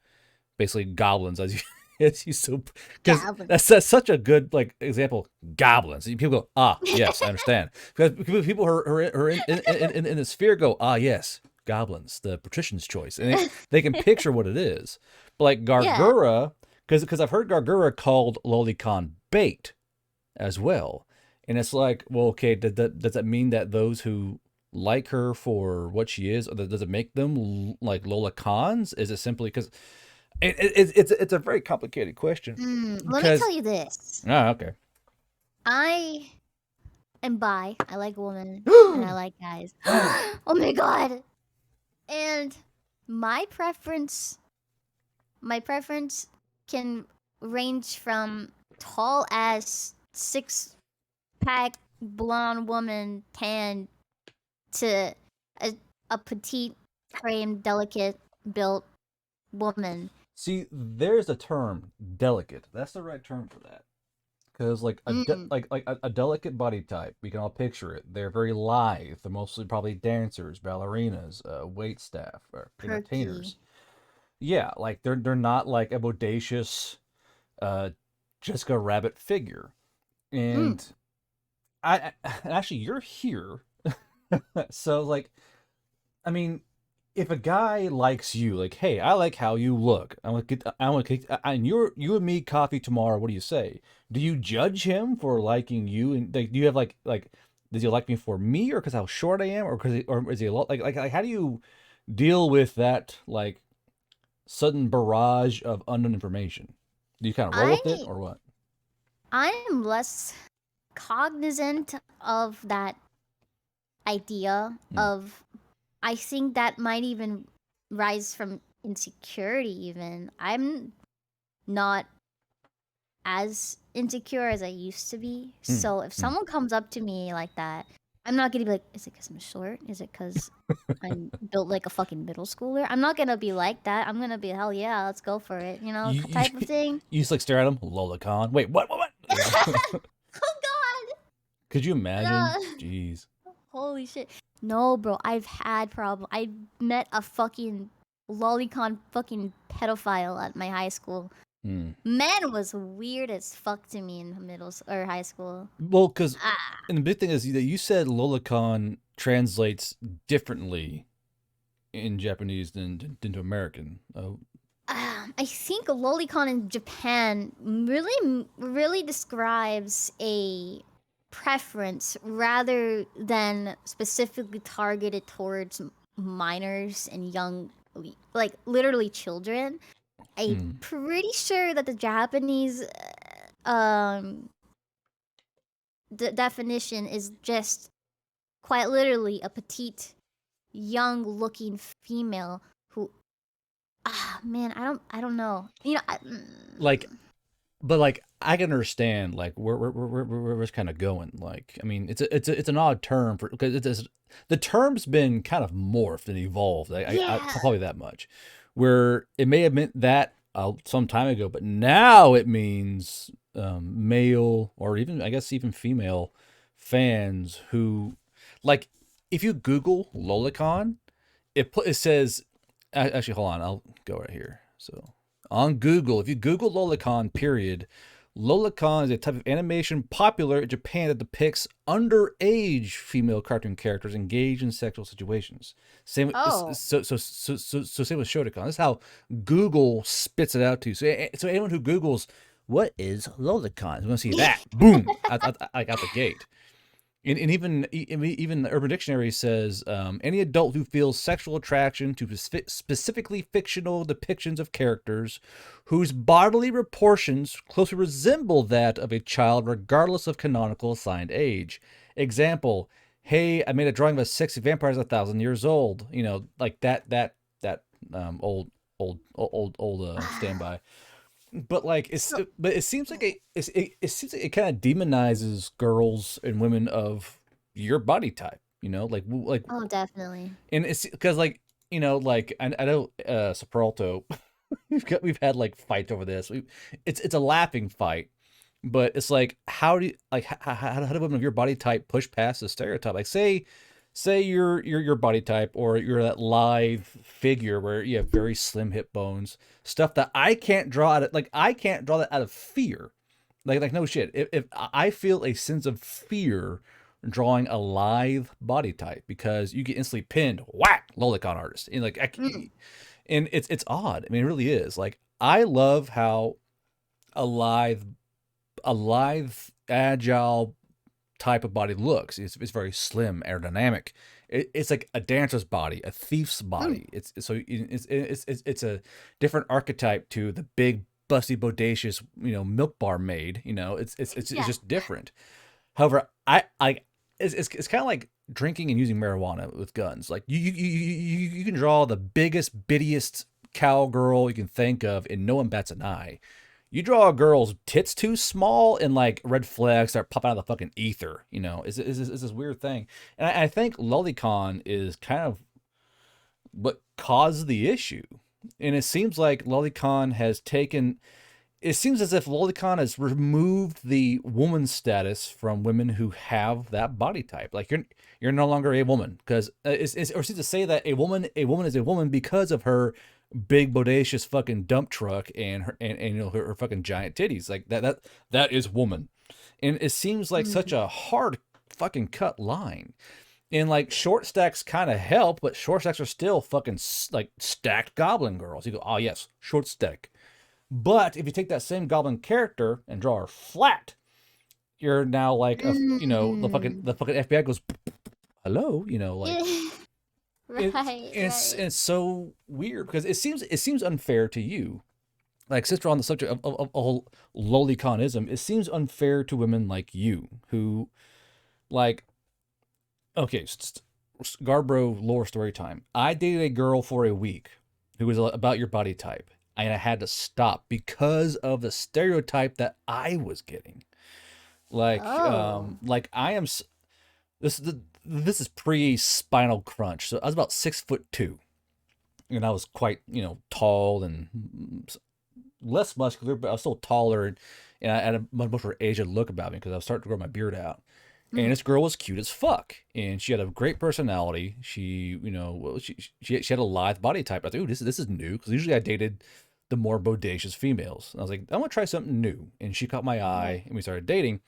basically goblins, as you as you so, because Yeah. that's such a good like example. Goblins. People go, ah, yes, I understand, because people who are in the sphere go, ah, yes, goblins, the patrician's choice, and they can picture what it is. But like Yeah. Gargura, because I've heard Gargura called Lolicon bait as well, and it's like, well, okay, does that mean that those who like her for what she is, or does it make them like Lolicons? Is it simply because it's a very complicated question, Let me because tell you this. okay. I am bi. I like women and I like guys. Oh my god. And my preference my preference can range from tall as 6-pack blonde woman tan to a, a petite framed delicate built woman. See, there's a term, delicate. That's the right term for that. Because like Mm, a delicate body type, we can all picture it. They're very lithe. They're mostly probably dancers, ballerinas, wait staff, or perky. entertainers. Yeah, like they're not like a bodacious uh, Jessica Rabbit figure. Mm, And actually you're here, so like, I mean, if a guy likes you, like, hey, I like how you look. I want to get, and you and me coffee tomorrow. What do you say? Do you judge him for liking you? And like, do you have like, does he like me for me, or because how short I am, or or is he a lot like how do you deal with that like sudden barrage of unknown information? Do you kind of roll with it I or what? I'm less cognizant of that idea Hmm. of I think that might even rise from insecurity even. I'm not as insecure as I used to be. Hmm. So if Hmm. someone comes up to me like that, I'm not gonna be like, is it because I'm short? Is it because I'm built like a fucking middle schooler? I'm not gonna be like that. I'm gonna be, hell yeah, let's go for it, You, you type of thing. you just like stare at him, Lolicon. Wait, what? Oh god! Could you imagine? No. Jeez. Holy shit. No, bro, I've had problem. I met a fucking lolicon fucking pedophile at my high school. Hmm. Man was weird as fuck to me in or high school. Well, because Ah, and the big thing is that you said Lolicon translates differently in Japanese than to American. Oh, I think lolicon in Japan really describes a preference rather than specifically targeted towards minors and young, like literally children. I'm hmm. pretty sure that the Japanese um the definition is just quite literally a petite, young looking female who, man, I don't know. Like, but like I can understand like where it's kind of going. Like, I mean, it's an odd term for, because the term's been kind of morphed and evolved. Yeah. I'll probably that much, where it may have meant that some time ago, but now it means male, or even I guess even female fans who like, if you Google Lolicon, it says, actually, hold on, I'll go right here. So on Google, if you Google Lolicon, period, Lolicon is a type of animation popular in Japan that depicts underage female cartoon characters engaged in sexual situations. Same, Oh, so same with Shotacon. This is how Google spits it out to you. So anyone who Googles what is Lolicon is going to see that, boom, out the gate. And even the Urban Dictionary says any adult who feels sexual attraction to specifically fictional depictions of characters whose bodily proportions closely resemble that of a child, regardless of canonical assigned age. Example: Hey, I made a drawing of a sexy vampire that's 1,000 years old. You know, like that old standby. But like So, but it seems like it seems like it kind of demonizes girls and women of your body type, you know, like oh, definitely. and it's because like like I know Sopralto we've had like fights over this. It's a laughing fight, but it's like how do you, like how do women of your body type push past the stereotype? Like say you're your body type, or you're that lithe figure where you have very slim hip bones, stuff that I can't draw out of, like I can't draw that out of fear. Like no shit. If I feel a sense of fear drawing a lithe body type because you get instantly pinned, whack, lolicon artist, and like Mm. and it's odd. I mean, it really is. Like I love how a lithe a lithe agile type of body looks. It's very slim, aerodynamic. It's like a dancer's body, a thief's Mm. body. It's a different archetype to the big, busty, bodacious, milk bar maid. It's Yeah. just different. However, I it's kind of like drinking and using marijuana with guns. Like you can draw the biggest, bittiest cowgirl you can think of, and no one bats an eye. You draw a girl's tits too small, and like red flags start popping out of the fucking ether. Is this weird thing, and I think Lolicon is kind of what caused the issue, and it seems like Lolicon has taken. It seems as if Lolicon has removed the woman status from women who have that body type. Like you're no longer a woman because or seems to say that a woman is a woman because of her big bodacious fucking dump truck and her fucking giant titties. Like that is woman. And it seems like such Mm. a hard fucking cut line. And like short stacks kind of help, but short stacks are still fucking like stacked goblin girls. You go, oh yes, short stack. But if you take that same goblin character and draw her flat, you're now like Mm. the fucking FBI goes, hello, like Right, right. it's so weird because it seems unfair to you. Like since we're on the subject of loliconism, it seems unfair to women like you who like okay, Garbro lore story time. I dated a girl for a week who was about your body type, and I had to stop because of the stereotype that I was getting. Oh. Like I am. This is pre spinal crunch, so I was about 6'2", and I was quite tall and less muscular, but I was still taller, and I had a much more Asian look about me because I was starting to grow my beard out. And Mm. this girl was cute as fuck, and she had a great personality. She, well, she had a lithe body type. I thought, ooh, this is new because usually I dated the more bodacious females. And I was like, I want to try something new, and she caught my Right. eye, and we started dating.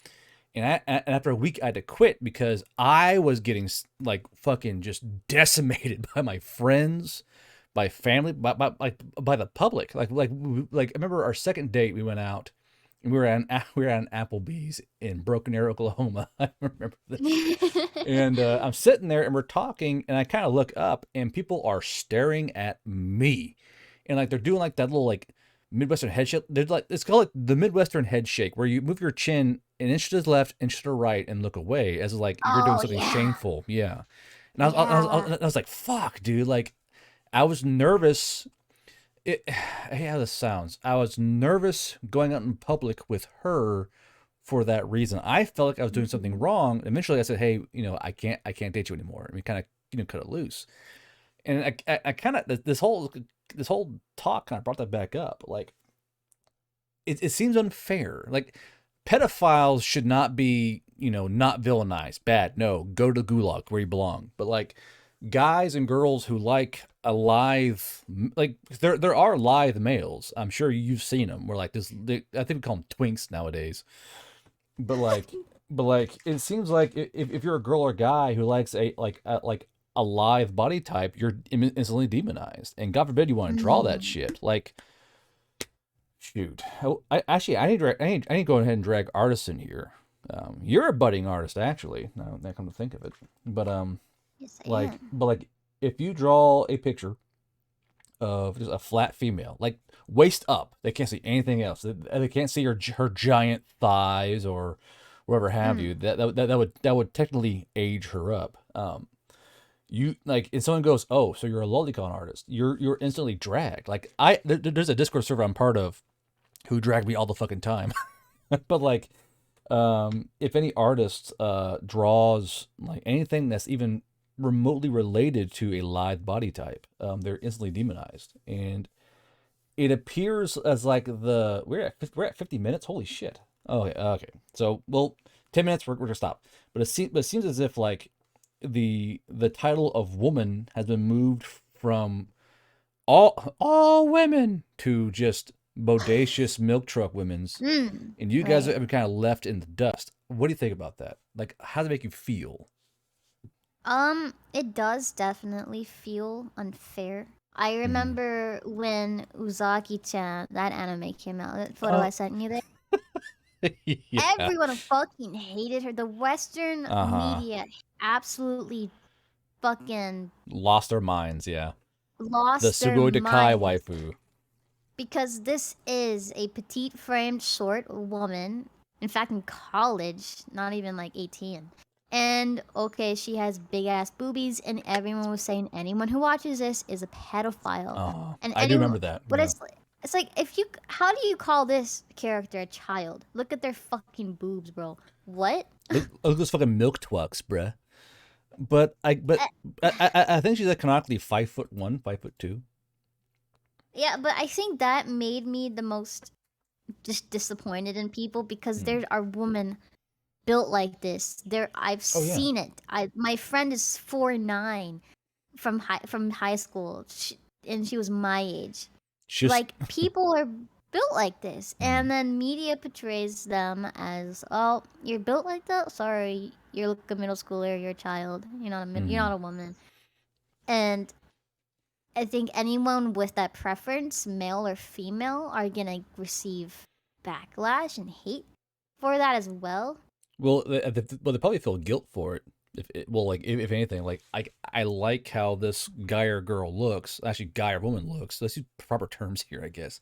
And after a week, I had to quit because I was getting like fucking just decimated by my friends, by family, by the public. Like I remember our second date, we went out and we were at an Applebee's in Broken Arrow, Oklahoma. I remember this. And I'm sitting there and we're talking, and I kind of look up, and people are staring at me, and like they're doing like that little like Midwestern head shake. They're like it's called like the Midwestern head shake, where you move your chin an inch to the left, inch to the right, and look away as like you're doing Oh, something yeah. shameful. Yeah, and Yeah. I was like, fuck, dude. Like I was nervous. I hate how this sounds. I was nervous going out in public with her for that reason. I felt like I was doing something Mhm. wrong. Eventually, I said, "Hey, I can't date you anymore." And we kind of, cut it loose. And I kind of this whole talk kind of brought that back up. Like, it seems unfair. Like, pedophiles should not be, not villainized, bad. No, go to gulag where you belong. But like, guys and girls who like a lithe, like there are lithe males. I'm sure you've seen them. Where like I think we call them twinks nowadays. But like, it seems like if you're a girl or guy who likes a live body type, you're instantly demonized. And God forbid you want to draw that Mm. shit. Like, shoot. I actually I need to go ahead and drag artists in here. You're a budding artist, actually. Now that I come to think of it, but Yes, I like, am. but like, if you draw a picture of just a flat female, like waist up, they can't see anything else. They can't see her giant thighs or whatever have Mm. you. That would technically age her up. You like, if someone goes, "Oh, so you're a lolicon artist," you're instantly dragged. Like there's a Discord server I'm part of who drag me all the fucking time. But like, if any artist draws like anything that's even remotely related to a lithe body type, they're instantly demonized, and it appears as like we're at 50 minutes. Holy shit. Oh, okay. So, well, 10 minutes. We're gonna stop. But it seems as if like the title of woman has been moved from all women to just bodacious milk truck women's, and you guys Right. have been kind of left in the dust. What do you think about that? Like, how does it make you feel? It does definitely feel unfair. I Hmm. remember when Uzaki-chan, that anime came out, that photo I Oh, sent you there. yeah. Everyone fucking hated her. The Western Uh huh. media absolutely fucking Lost our minds. Yeah. The lost their Sugoi Dekai minds waifu. because this is a petite framed short woman. In fact, in college, not even like 18. And okay, she has big ass boobies, and everyone was saying anyone who watches this is a pedophile. And I do anyone, remember that. but Yeah. it's like if you, how do you call this character a child? Look at their fucking boobs, bro. What? Look at those fucking milk twucks, bruh. But I but I think she's like canonically 5'1", 5'2". Yeah, but I think that made me the most just disappointed in people because Hmm. there are women built like this. There, I've Oh yeah. seen it. My friend is 4'9" from high school, and she was my age. She's Like people are built like this, hmm. and then media portrays them as, oh, you're built like that. Sorry, you're like a middle schooler. You're a child. You're Hmm. not a woman. And I think anyone with that preference, male or female, are gonna receive backlash and hate for that as well. Well, they probably feel guilt for it. Well, like if anything, like I like how this guy or girl looks. Actually, guy or woman looks. Let's use proper terms here, I guess.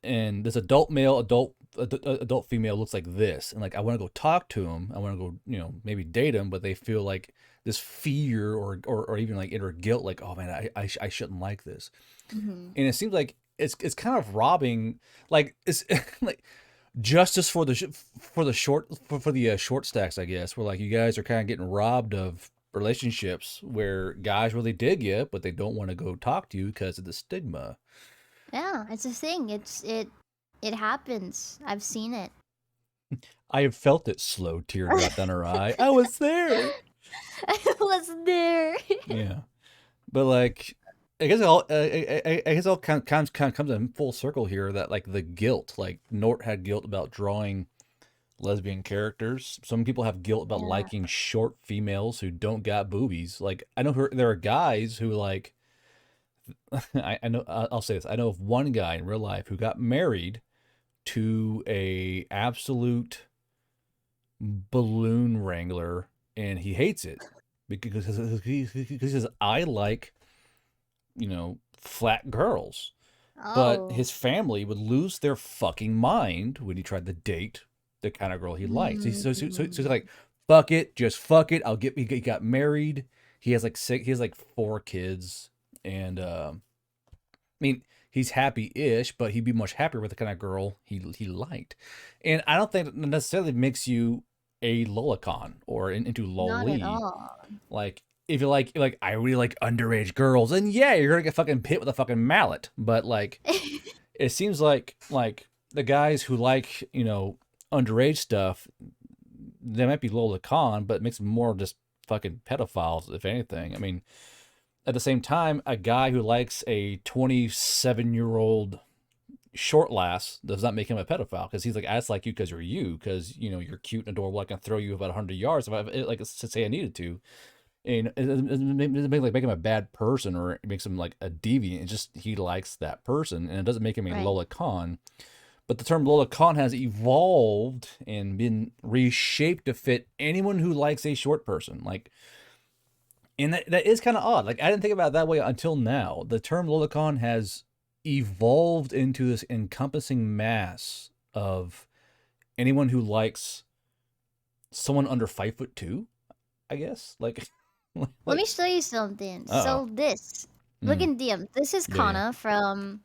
And this adult male, adult female looks like this, and like I want to go talk to him. I want to go, maybe date him, but they feel like this fear or even like inner guilt, like, oh man, I shouldn't like this. Hmm. And it seems like it's kind of robbing, like it's like justice for the short stacks, I guess, where like you guys are kind of getting robbed of relationships where guys really dig you, but they don't want to go talk to you because of the stigma. Yeah, it's a thing. It happens. I've seen it. I have felt it. Slow teardrop down her eye. I was there. I was there. Yeah, but like, I guess it all kind of comes in full circle here, that like the guilt, like Nort had guilt about drawing lesbian characters. Some people have guilt about Yeah. liking short females who don't got boobies. Like I know there are guys who like I know I'll say this. I know of one guy in real life who got married to a absolute balloon wrangler, and he hates it because he says, I like, flat girls. But Oh. his family would lose their fucking mind when he tried to date the kind of girl he likes. So he's Mm. like, fuck it, just fuck it. He got married. He has like 4 kids, and I mean, he's happy-ish, but he'd be much happier with the kind of girl he liked. And I don't think that necessarily makes you a lolicon or into Not at loli. all. Like, if you're like, I really like underage girls, and yeah, you're gonna get fucking hit with a fucking mallet. But like, it seems like the guys who like, underage stuff, they might be lolicon, but it makes them more just fucking pedophiles, if anything. I mean, at the same time, a guy who likes a 27-year-old short lass does not make him a pedophile, because he's like, I just like you because you're you, because you're cute and adorable. I can throw you about 100 yards if I like to say I needed to. And it doesn't make him a bad person, or it makes him like a deviant. It's just he likes that person, and it doesn't make him a Right. lolicon. But the term Lolicon has evolved and been reshaped to fit anyone who likes a short person. Like, and that is kind of odd. Like, I didn't think about it that way until now. The term Lolicon has evolved into this encompassing mass of anyone who likes someone under 5'2", I guess. Like, Let like, me show you something. oh, So this, look mm, in DM. This is yeah, yeah. Kana from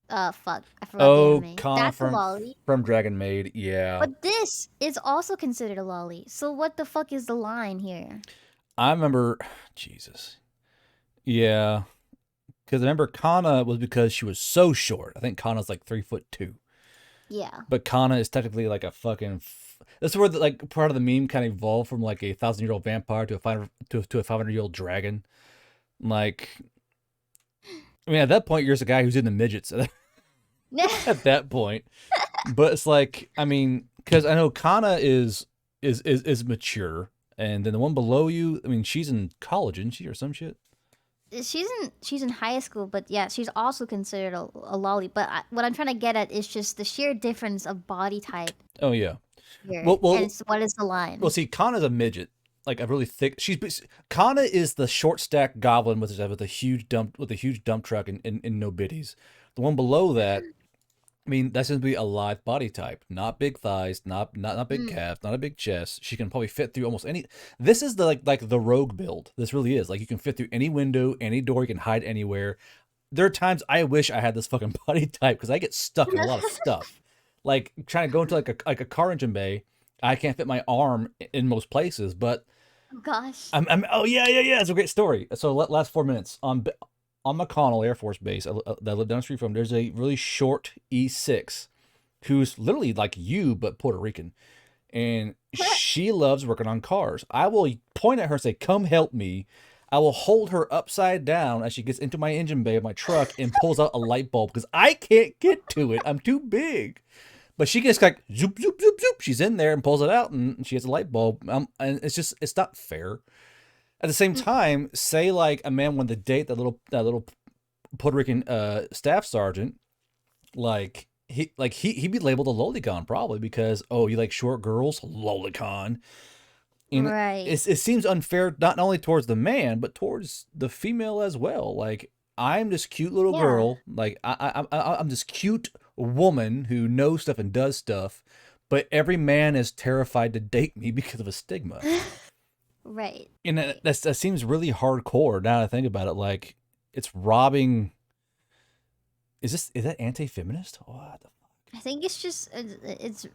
fuck, I forgot the Oh, anime. Kana That's a lolly. from Dragon Maid, yeah. But this is also considered a lolly. So what the fuck is the line here? I remember, Jesus, yeah, because I remember Kana was because she was so short. I think Kana's like 3'2", Yeah. but Kana is technically like a fucking. That's where the, like part of the meme kind of evolved from like a 1,000-year-old vampire to a 500-year-old dragon. Like, I mean, at that point, you're just a guy who's in the midgets. At that point, but it's like, I mean, because I know Kana is mature, and then the one below you, I mean, she's in college, isn't she, or some shit? She's in high school, but yeah, she's also considered a lolly. But what I'm trying to get at is just the sheer difference of body type Oh yeah. here, Well, and well, what is the well. line? See, Kana's a midget, like a really thick. Kana is the short stack goblin with a huge dump truck and no biddies. The one below that, I mean, that's going to be a live body type, not big thighs, not big Mm, calves, not a big chest. She can probably fit through almost any. This is the like the rogue build. This really is like you can fit through any window, any door. You can hide anywhere. There are times I wish I had this fucking body type because I get stuck in a lot of stuff. Like trying to go into like a car engine bay, I can't fit my arm in most places, but oh gosh. I'm oh yeah. It's a great story. So last 4 minutes on McConnell Air Force Base that I live down the street from. There's a really short E6 who's literally like you but Puerto Rican, and she loves working on cars. I will point at her and say, "Come help me." I will hold her upside down as she gets into my engine bay of my truck and pulls out a light bulb because I can't get to it. I'm too big. But she gets like zoop zoop zoop zoop. She's in there and pulls it out, and she has a light bulb. And it's not fair. At the same Mm, time, say like a man wanted to date that little Puerto Rican staff sergeant, like he'd be labeled a lolicon probably because oh you like short girls lolicon, and right. it seems unfair not only towards the man but towards the female as well. Like I'm this cute little Yeah. girl, like I'm this cute woman who knows stuff and does stuff, but every man is terrified to date me because of a stigma. Right. And Right. that seems really hardcore now that I think about it. Like it's robbing. Is that anti-feminist? What the I think it's just it's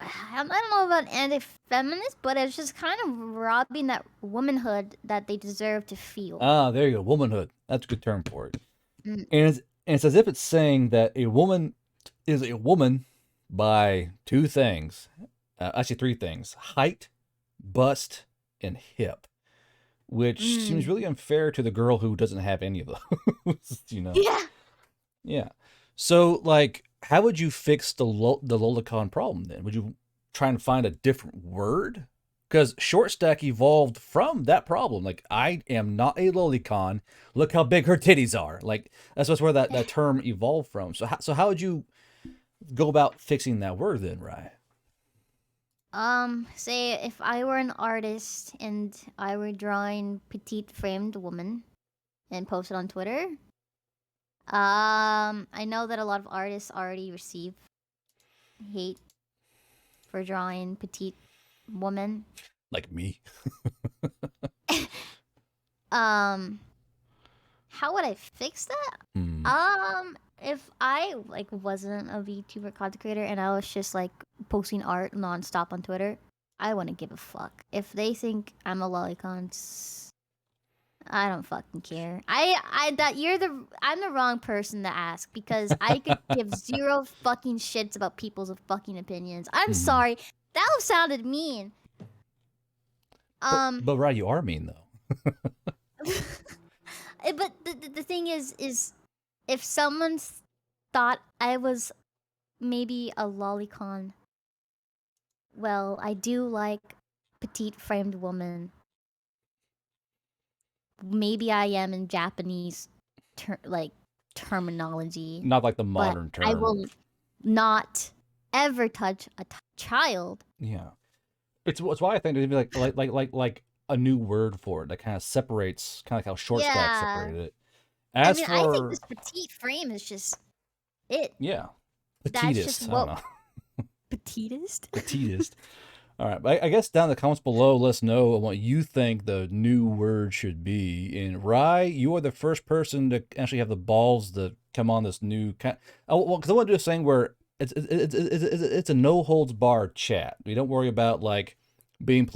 I don't know about anti-feminist, but it's just kind of robbing that womanhood that they deserve to feel. there you go. Womanhood. That's a good term for it. Mm, And it's as if it's saying that a woman is a woman by two things, actually three things: height, bust, and hip. Which seems mm. really unfair to the girl who doesn't have any of those. Yeah. Yeah. So, like, how would you fix the lolicon problem then? Would you try and find a different word? Because short stack evolved from that problem. Like, I am not a lolicon. Look how big her titties are. Like, that's where that term evolved from. So how would you go about fixing that word then, Rye? Say if I were an artist and I were drawing petite framed woman and post it on Twitter. I know that a lot of artists already receive hate for drawing petite woman. Like me? Um, how would I fix that? Hmm. If I like wasn't a VTuber content creator and I was just like posting art nonstop on Twitter, I wouldn't give a fuck. If they think I'm a lolicon, I don't fucking care. I'm the wrong person to ask because I could give zero fucking shits about people's fucking opinions. I'm Hmm. sorry. That sounded mean. But Um, but Rye, you are mean though. but the thing is if someone thought I was maybe a lolicon, well, I do like petite framed woman. Maybe I am in Japanese like terminology, Not like the but modern I term. will not ever touch a child. Yeah. It's why I think there'd be like a new word for it that kind of separates, kind of like how short stack Yeah. separated it. I As mean, I think for this petite frame is just it. yeah, That's just petitest. I don't what know, petitest. petitest. All right, but I guess down in the comments below, let us know what you think the new word should be. And Rye, you are the first person to actually have the balls to come on this new kind. Oh, well, because I want to do a thing where it's a no holds barred chat. We don't worry about like being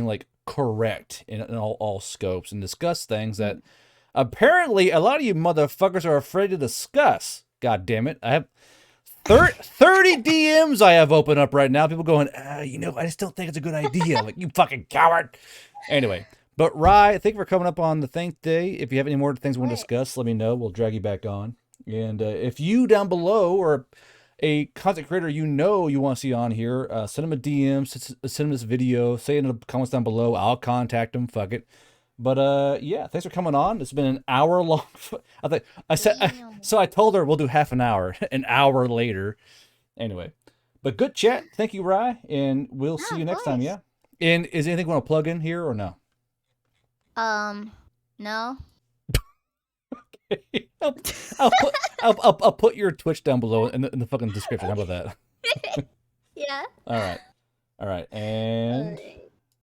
like correct in all scopes and discuss things that apparently a lot of you motherfuckers are afraid to discuss. God damn it! I have 30 DMs I have open up right now. People going, I just don't think it's a good idea. Like, you fucking coward. Anyway, but Rye, thank you for coming up on the thing today. If you have any more things we want to discuss, let me know. We'll drag you back on. And if you down below or a content creator you want to see on here, send them a DM, send them this video, say it in the comments down below. I'll contact them. Fuck it. But yeah, thanks for coming on. It's been an hour long. So I told her we'll do half an hour. An hour later, anyway. But good chat. Thank you, Rye, and we'll see you next time. Yeah. And is anything you want to plug in here or no? No. I'll put your Twitch down below in the fucking description. How about that? Yeah. All right, and.